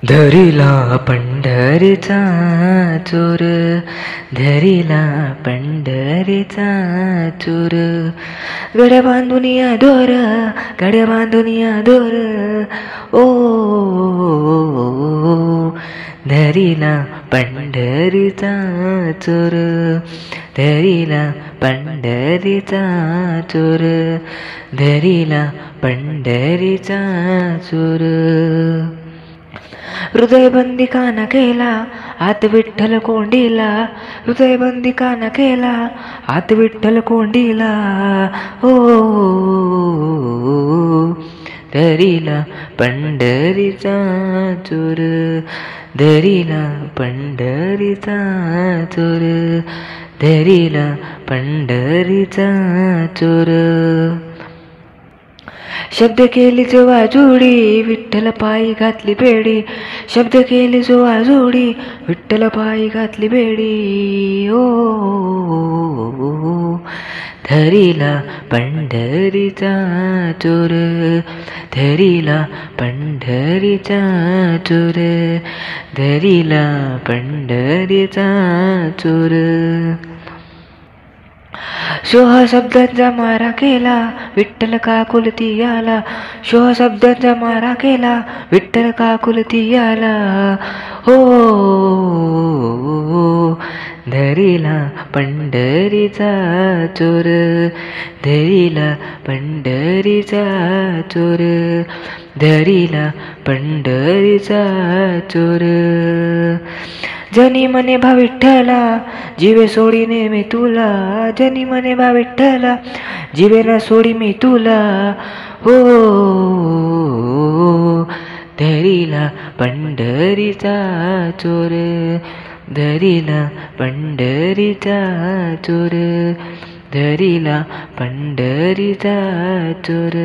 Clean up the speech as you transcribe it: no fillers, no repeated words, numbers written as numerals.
धरिला पंढरीचा चोर, धरिला पंढरीचा चोर, गड्या बांधून या दोर, गड्या बांधून या दोर, ओ धरिला पंढरीचा चोर, धरिला पंढरीचा चोर, धरिला पंढरीचा चोर. हृदयबंदी काना केला आत विठ्ठल कोंडीला, हृदयबंदी काना केला आत विठ्ठल कोंडीला, हो धरिला पंढरीचा चोर, धरिला पंढरीचा चोर, धरिला पंढरीचा चोर. शब्द केली जो वाजोडी विठ्ठल पायी घातली बेडी, शब्द केली जो वाजोडी विठ्ठल पायी घातली बेडी, ओ धरिला पंढरीचा चोर, धरिला पंढरीचा चोर, धरिला पंढरीचा चोर. शोह शब्दांचा मारा केला विठ्ठल काकुलती आला, शोह शब्दांचा मारा केला विठ्ठल काकुलती आला, हो धरिला पंढरीचा चोर, धरिला पंढरीचा चोर, धरिला पंढरीचा चोर. जनी मने भा विठ्ठला जीवे सोडीने मी तुला, जनी मने भा विठ्ठला जीवे न सोडी मी तुला, हो धरिला पंढरीचा चोर, धरिला पंढरीचा चोर, धरिला पंढरीचा चोर.